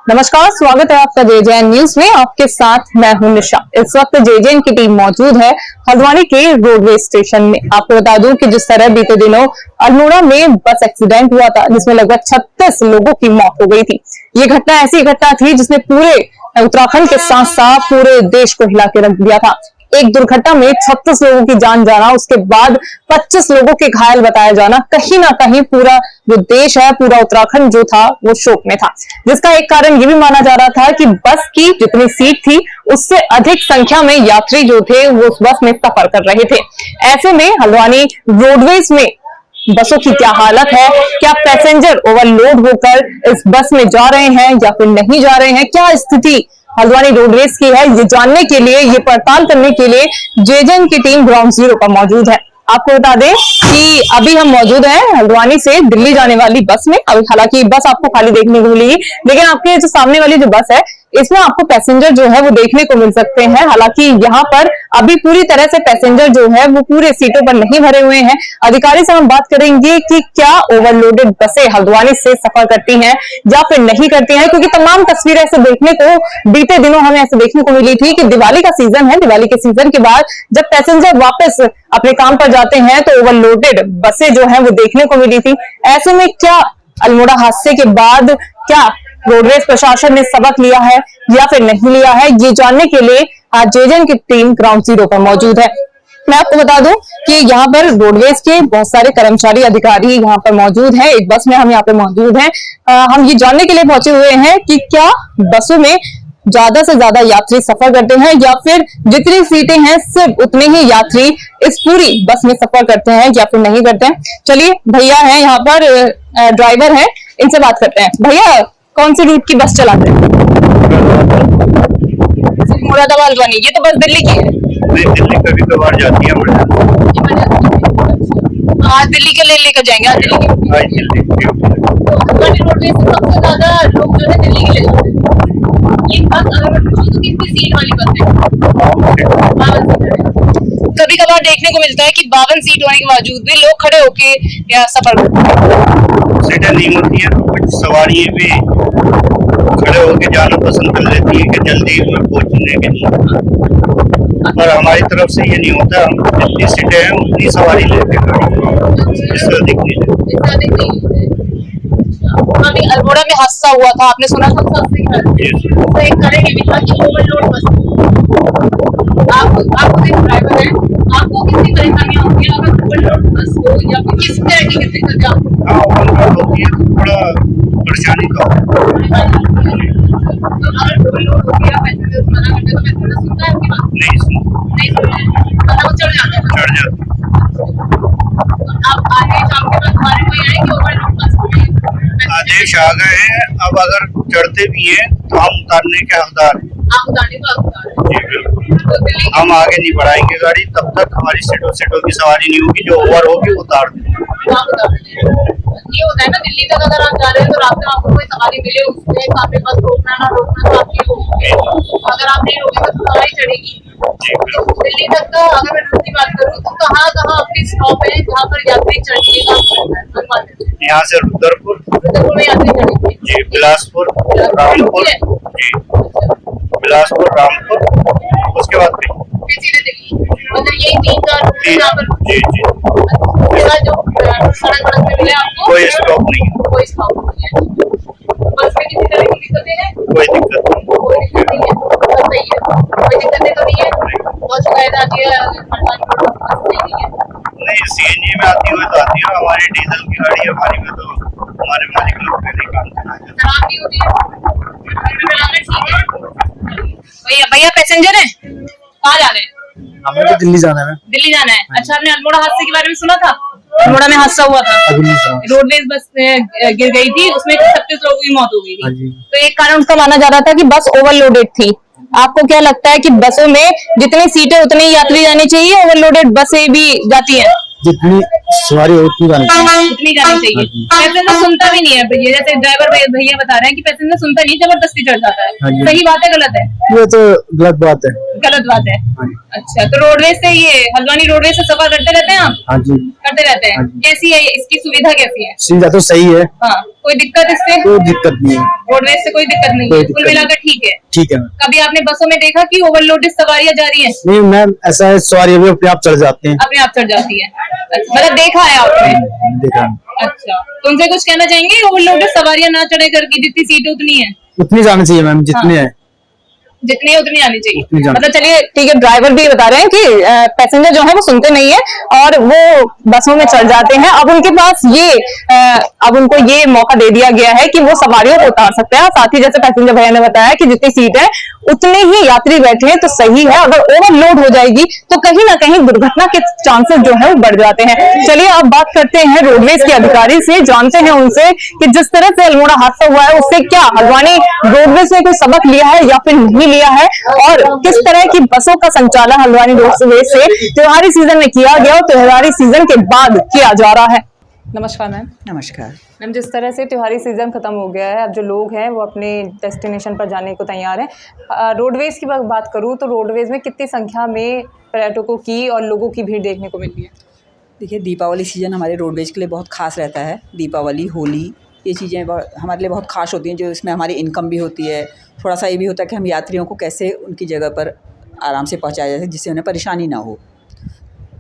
नमस्कार, स्वागत है आपका जेजेएन न्यूज में। आपके साथ मैं हूं निशा। इस वक्त जेजेएन की टीम मौजूद है हल्द्वानी के रोडवेज स्टेशन में। आपको बता दूं कि जिस तरह बीते दिनों अल्मोड़ा में बस एक्सीडेंट हुआ था जिसमें लगभग 36 लोगों की मौत हो गई थी। ये घटना ऐसी घटना थी जिसने पूरे उत्तराखंड के साथ साथ पूरे देश को हिला के रख दिया था। एक दुर्घटना में 36 लोगों की जान जाना, उसके बाद 25 लोगों के घायल बताया जाना, कहीं ना कहीं पूरा जो देश है, पूरा उत्तराखंड जो था वो शोक में था। जिसका एक कारण ये भी माना जा रहा था कि बस की जितनी सीट थी उससे अधिक संख्या में यात्री जो थे वो उस बस में सफर कर रहे थे। ऐसे में हल्द्वानी रोडवेज में बसों की क्या हालत है, क्या पैसेंजर ओवरलोड होकर इस बस में जा रहे हैं या फिर नहीं जा रहे हैं, क्या स्थिति हल्द्वानी रोडवेज की है, ये जानने के लिए, ये पड़ताल करने के लिए जेजेएन की टीम ग्राउंड जीरो पर मौजूद है। आपको बता दें कि अभी हम मौजूद हैं हल्द्वानी से दिल्ली जाने वाली बस में। अभी हालांकि बस आपको खाली देखने को मिलेगी, लेकिन आपके जो सामने वाली जो बस है इसमें आपको पैसेंजर जो है वो देखने को मिल सकते हैं। हालांकि यहाँ पर अभी पूरी तरह से पैसेंजर जो है वो पूरे सीटों पर नहीं भरे हुए हैं। अधिकारी से हम बात करेंगे कि क्या ओवरलोडेड बसें हल्द्वानी से सफर करती हैं या फिर नहीं करती हैं, क्योंकि तमाम तस्वीरें ऐसे देखने को बीते दिनों हमें ऐसे देखने को मिली थी कि दिवाली का सीजन है, दिवाली के सीजन के बाद जब पैसेंजर वापस अपने काम पर जाते हैं तो ओवरलोडेड बसें जो है वो देखने को मिली थी। ऐसे में क्या अल्मोड़ा हादसे के बाद क्या रोडवेज प्रशासन ने सबक लिया है या फिर नहीं लिया है, ये जानने के लिए आज जेजेएन की टीम ग्राउंड जीरो पर मौजूद है। मैं आपको बता दूं कि यहाँ पर रोडवेज के बहुत सारे कर्मचारी अधिकारी यहाँ पर मौजूद हैं। एक बस में हम यहाँ पे मौजूद हैं। हम ये जानने के लिए पहुंचे हुए हैं कि क्या बसों में ज्यादा से ज्यादा यात्री सफर करते हैं या फिर जितनी सीटें हैं सिर्फ उतने ही यात्री इस पूरी बस में सफर करते हैं या फिर नहीं करते हैं। चलिए, भैया हैं यहाँ पर, ड्राइवर हैं, इनसे बात करते हैं। भैया, कौन सी रूट की बस चलाते हैं? मुरादाबाद हल्द्वानी। ये तो बस दिल्ली की है। दिल्ली कभी कभार जाती है। आज दिल्ली के लिए लेकर जाएंगे। आज दिल्ली हल्द्वानी रोडवेज से सबसे ज्यादा लोग जो है दिल्ली के लिए जाते हैं। ये बस अगर तो कितनी सीट वाली बस है? कभी कभार देखने को मिलता है कि 52 सीट होने के बावजूद भी लोग खड़े होके सफर करते हैं। सीटें नहीं होती है, कुछ सवारियां भी खड़े होके जाना पसंद कर लेती है कि जल्दी पहुंचने के लिए, पर हमारी तरफ से ये नहीं होता। हम जितनी सीटें हैं उतनी सवारी लेते हैं, इससे अधिक नहीं। अभी अल्मोड़ा में हादसा हुआ था, आपने सुना था? तो एक करेंगे विचार की ओवरलोड बस। आप ड्राइवर हैं, आपको कितनी परेशानियां होती है अगर ओवरलोड बस हो या फिर किस तरह की दिक्कत ओवरलोड होती है तो थोड़ा परेशानी का तो अगर ओवरलोड हो गया पैसेंजर मना करते तो पैसेंजर सुनता है आपकी बात? नहीं सुनता मतलब चढ़ जाता है। आप आदेश आपके पास हमारे कोई आए कि ओवरलोड बस आदेश आ गए हैं, अब अगर चढ़ते भी हैं तो हम उतारने के हकदार हैं। आप उतारने का हकदार हैं? जी बिल्कुल। हम आगे नहीं बढ़ाएंगे गाड़ी तब तक हमारी सीटों की सवारी नहीं होगी। जो ओवर होगी वो उतार देंगे। ये होता है ना, दिल्ली तक अगर आप जा रहे हैं तो रास्ते में आपको कोई सवारी मिले, उसमें आपके पास रोकना ना रोकना तो आपकी होगी। अगर आप नहीं रोकेंगे तो सवारी चढ़ेगी। दिल्ली तक का अगर मैं रूट की बात करूँ तो कहाँ कहाँ आपके स्टॉप है जहाँ पर यात्री चढ़ेगा? यहाँ से रुद्रपुर में यात्री चढ़ेगी जी, बिलासपुर, रामपुर जी, बिलासपुर, रामपुर, उसके बाद सीधे दिल्ली। मतलब यही 3-4 जी जी। जो सड़क में मिले आपको कोई स्टॉप नहीं है। कोई स्टॉप नहीं है। बस में किसी तरह की दिक्कतें हैं? कोई दिक्कत नहीं। कोई दिक्कत नहीं है। बस सही है, कोई दिक्कतें तो नहीं है। बहुत शिकायत आती है नहीं, सीएनजी में आती हुई तो आती है। हमारी डीजल की गाड़ी है, हमारी में तो हमारे मालिक लोग पहले काम करते हैं। खराब नहीं होती है। भैया पैसेंजर हैं? कहाँ जा रहे हैं? हमें तो दिल्ली जाना है। दिल्ली जाना है। अच्छा, आपने अल्मोड़ा हादसे के बारे में सुना था? अल्मोड़ा में हादसा हुआ था, रोडवेज बस गिर गई थी, उसमें 36 लोगों की मौत हो गई थी। तो एक कारण उसका माना जा रहा था कि बस ओवरलोडेड थी। आपको क्या लगता है कि बसों में जितनी सीटें उतने ही यात्री जाने चाहिए, ओवरलोडेड बसें भी जाती हैं? जितनी सवारी हो उतनी जानी चाहिए। पैसेंजर सुनता भी नहीं है भैया, जैसे ड्राइवर भैया बता रहे हैं कि पैसेंजर सुनता नहीं, जबरदस्ती चढ़ जाता है। सही बात है गलत है? ये तो गलत बात है। गलत बात है। हाँ जी। अच्छा, तो रोडवेज से ये हल्द्वानी रोडवेज से सफर करते रहते हैं आप? हाँ जी। करते रहते हैं। हाँ जी। कैसी है इसकी सुविधा कैसी है? सुविधा तो सही है, हाँ, कोई दिक्कत इससे? कोई दिक्कत नहीं है। रोडवेज से कोई दिक्कत नहीं कोई है, दिक्कत कुल मिलाकर ठीक है। ठीक है मैम। कभी आपने बसों में देखा कि ओवरलोडेड सवारियां जा रही हैं? नहीं मैम, ऐसा है सवारी भी अपने आप चढ़ जाते हैं। अपने आप चढ़ जाती है? अच्छा, मतलब देखा है आपने? देखा। अच्छा, तो उनसे कुछ कहना चाहेंगे ओवरलोडेड सवारियां ना चढ़े करके, जितनी सीटें उतनी है? उतनी जानी चाहिए मैम जितने हैं। जितनी है उतनी आनी चाहिए। उतनी जानी मतलब चलिए ठीक है, ड्राइवर भी बता रहे हैं कि पैसेंजर जो है वो सुनते नहीं है और वो बसों में चढ़ जाते हैं। अब उनके पास ये अब उनको ये मौका दे दिया गया है कि वो सवारियों को उतार सकते हैं। और साथ ही जैसे पैसेंजर भैया ने बताया कि जितनी सीट है उतने ही यात्री बैठे हैं तो सही है। अगर ओवरलोड हो जाएगी तो कहीं ना कहीं दुर्घटना के चांसेस जो है वो बढ़ जाते हैं। चलिए अब बात करते हैं रोडवेज के अधिकारी से, जानते हैं उनसे कि जिस तरह से अल्मोड़ा हादसा हुआ है उससे क्या हल्द्वानी रोडवेज ने कोई सबक लिया है या फिर नहीं लिया है, और किस तरह की बसों का संचालन हल्द्वानी रोडवेज से त्योहारी सीजन में किया गया और त्योहारी सीजन के बाद किया जा रहा है। नमस्कार मैम। नमस्कार मैम, जिस तरह से त्योहारी सीजन खत्म हो गया है, अब जो लोग हैं वो अपने डेस्टिनेशन पर जाने को तैयार हैं। रोडवेज की बात करूं तो रोडवेज में कितनी संख्या में पर्यटकों की और लोगों की भीड़ देखने को मिल रही है? देखिए, दीपावली सीज़न हमारे रोडवेज के लिए बहुत ख़ास रहता है। दीपावली, होली, ये चीज़ें हमारे लिए बहुत ख़ास होती हैं, जो इसमें हमारी इनकम भी होती है। थोड़ा सा ये भी होता है कि हम यात्रियों को कैसे उनकी जगह पर आराम से पहुंचाया जाए जिससे उन्हें परेशानी ना हो।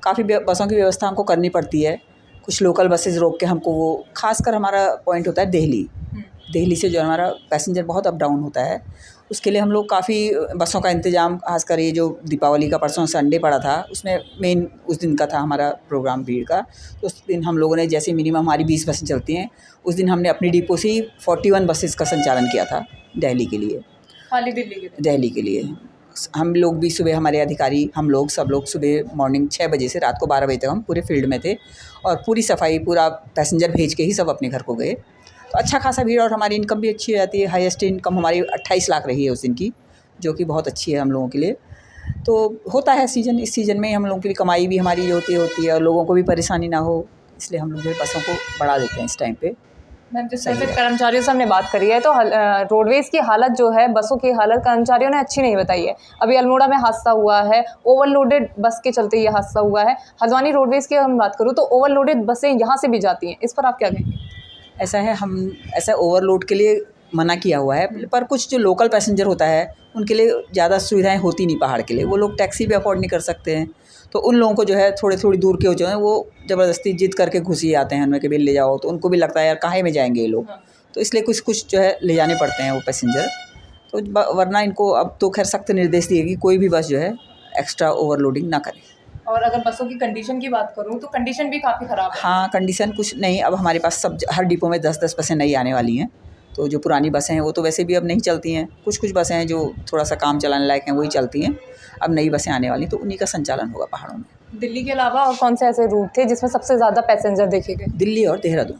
काफ़ी बसों की व्यवस्था हमको करनी पड़ती है। कुछ लोकल बसेस रोक के हमको, वो खासकर हमारा पॉइंट होता है दिल्ली से जो हमारा पैसेंजर बहुत अप डाउन होता है, उसके लिए हम लोग काफ़ी बसों का इंतज़ाम, खासकर ये जो दीपावली का परसों संडे पड़ा था उसमें मेन उस दिन का था हमारा प्रोग्राम भीड़ का। तो उस दिन हम लोगों ने, जैसे मिनिमम हमारी 20 बसें चलती हैं, उस दिन हमने अपनी डिपो से ही 41 बसेस का संचालन किया था दिल्ली के लिए। खाली दिल्ली के लिए? दिल्ली के लिए हम लोग भी सुबह, हमारे अधिकारी, हम लोग सब लोग सुबह मॉर्निंग 6 बजे से रात को 12 बजे तक हम पूरे फील्ड में थे और पूरी सफाई, पूरा पैसेंजर भेज के ही सब अपने घर को गए। तो अच्छा खासा भीड़ और हमारी इनकम भी अच्छी हो जाती है। हाईएस्ट इनकम हमारी 28 लाख रही है उस दिन की, जो कि बहुत अच्छी है हम लोगों के लिए। तो होता है सीज़न, इस सीज़न में हम लोगों की कमाई भी हमारी होती है और लोगों को भी परेशानी ना हो, इसलिए हम लोग जो है बसों को बढ़ा देते हैं इस टाइम पे। मैम, जिस तरह से कर्मचारियों से हमने बात करी है तो रोडवेज की हालत जो है, बसों की हालत कर्मचारियों ने अच्छी नहीं बताई है। अभी अल्मोड़ा में हादसा हुआ है, ओवरलोडेड बस के चलते ये हादसा हुआ है। हल्द्वानी रोडवेज की हम बात करूँ तो ओवरलोडेड बसें यहाँ से भी जाती हैं, इस पर आप क्या कहेंगे? ऐसा है, हम ऐसा ओवरलोड के लिए मना किया हुआ है, पर कुछ जो लोकल पैसेंजर होता है उनके लिए ज़्यादा सुविधाएं होती नहीं पहाड़ के लिए। वो लोग टैक्सी भी अफोर्ड नहीं कर सकते हैं, तो उन लोगों को जो है थोड़ी दूर के जो हैं वो ज़बरदस्ती जिद करके घुस ही आते हैं हमें कि बिल ले जाओ। तो उनको भी लगता है यार काहे में जाएंगे ये लोग, तो इसलिए कुछ जो है ले जाने पड़ते हैं वो पैसेंजर। तो वरना इनको अब तो खैर सख्त निर्देश दिए कि कोई भी बस जो है एक्स्ट्रा ओवरलोडिंग ना करे। और अगर बसों की कंडीशन की बात करूँ तो कंडीशन भी काफ़ी ख़राब है। हाँ, कंडीशन कुछ नहीं, अब हमारे पास सब हर डिपो में 10-10 बसें नई आने वाली हैं। तो जो पुरानी बसें हैं वो तो वैसे भी अब नहीं चलती हैं। कुछ बसें हैं जो थोड़ा सा काम चलाने लायक हैं, वही चलती हैं। अब नई बसें आने वाली, तो उन्हीं का संचालन होगा पहाड़ों में। दिल्ली के अलावा और कौन से ऐसे रूट थे जिसमें सबसे ज़्यादा पैसेंजर देखे गए? दिल्ली और देहरादून।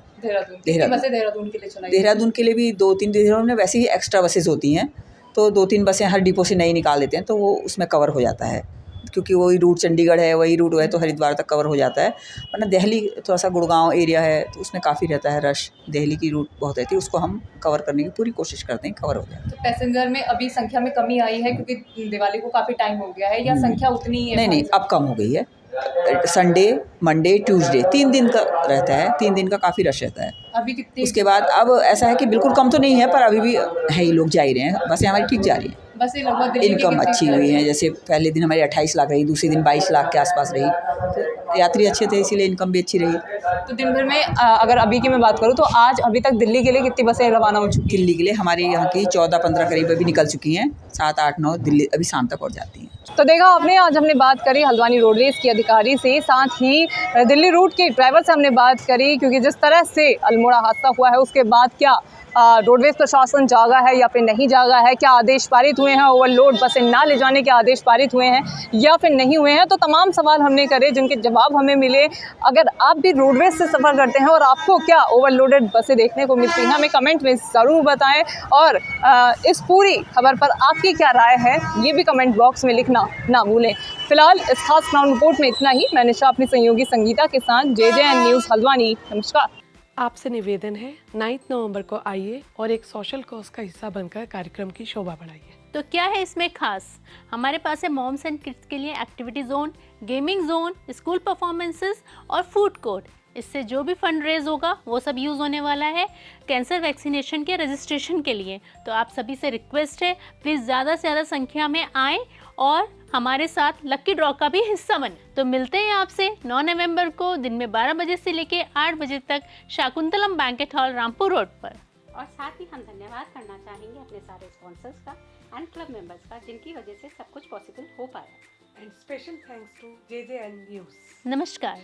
बसें देहरादून के लिए चलाई? देहरादून के लिए भी 2-3, देहरादून में वैसे ही एक्स्ट्रा बसेस होती हैं, तो 2-3 बसें हर डिपो से नई निकाल देते हैं, तो वो उसमें कवर हो जाता है। क्योंकि वही रूट चंडीगढ़ है, वही रूट है, तो हरिद्वार तक कवर हो जाता है। वरना दिल्ली थोड़ा सा गुड़गांव एरिया है, तो उसमें काफ़ी रहता है रश। दिल्ली की रूट बहुत रहती है, उसको हम कवर करने की पूरी कोशिश करते हैं, कवर हो जाए। तो पैसेंजर में अभी संख्या में कमी आई है क्योंकि दिवाली को काफ़ी टाइम हो गया है, या संख्या उतनी ही है? नहीं, अब कम हो गई है। संडे, मंडे, ट्यूसडे 3 दिन का रहता है, 3 दिन का काफ़ी रश रहता है। अभी कितनी? उसके बाद अब ऐसा है कि बिल्कुल कम तो नहीं है, पर अभी भी है ही, लोग जा ही रहे हैं, बसें हमारी ठीक जा रही हैं। बसें लगभग दिल्ली की इनकम कितनी अच्छी हुई है, जैसे पहले दिन हमारी 28 लाख रही, दूसरे दिन 22 लाख के आसपास रही। तो यात्री अच्छे थे, इसीलिए इनकम भी अच्छी रही। तो दिन भर में अगर अभी की मैं बात करूँ तो आज अभी तक दिल्ली के लिए कितनी बसें रवाना हो चुकी? दिल्ली के लिए हमारे यहाँ की 14-15 करीब अभी निकल चुकी हैं, 7-8-9 दिल्ली अभी शाम तक और जाती हैं। तो देखा आपने, आज हमने बात करी हल्द्वानी रोडवेज के अधिकारी से, साथ ही दिल्ली रूट के ड्राइवर से हमने बात करी, क्योंकि जिस तरह से अल्मोड़ा हादसा हुआ है उसके बाद क्या रोडवेज प्रशासन जागा है या फिर नहीं जागा है, क्या आदेश पारित हुए हैं, ओवरलोड बसें ना ले जाने के आदेश पारित हुए हैं या फिर नहीं हुए हैं, तो तमाम सवाल हमने करे जिनके जवाब हमें मिले। अगर आप भी रोडवेज से सफ़र करते हैं और आपको क्या ओवरलोडेड बसें देखने को मिलती हैं, हमें कमेंट में ज़रूर बताएं। और इस पूरी खबर पर आपकी क्या राय है ये भी कमेंट बॉक्स में लिखना ना भूलें। फिलहाल इस खास ग्राउंड रिपोर्ट में इतना ही। मैं निशा अपनी सहयोगी संगीता के साथ, JJN न्यूज़ हल्द्वानी। नमस्कार। आपसे निवेदन है 9 नवंबर को आइए और एक सोशल कॉज का हिस्सा बनकर कार्यक्रम की शोभा बढ़ाइए। तो क्या है इसमें खास? हमारे पास है मॉम्स एंड किड्स के लिए activity zone, gaming zone, school performances और फूड कोर्ट। इससे जो भी फंड रेज होगा वो सब यूज़ होने वाला है कैंसर वैक्सीनेशन के रजिस्ट्रेशन के लिए। तो आप सभी से रिक्वेस्ट है, प्लीज़ ज़्यादा से ज़्यादा संख्या में आएँ और हमारे साथ लक्की ड्रॉ का भी हिस्सा बने। तो मिलते हैं आपसे 9 नवंबर को दिन में 12 बजे से लेके 8 बजे तक Shakuntalam banquet hall, Rampur road पर। और साथ ही हम धन्यवाद करना चाहेंगे अपने सारे स्पॉन्सर्स का एंड क्लब मेंबर्स का, जिनकी वजह से सब कुछ पॉसिबल हो पाया। And special thanks to JJN News. नमस्कार।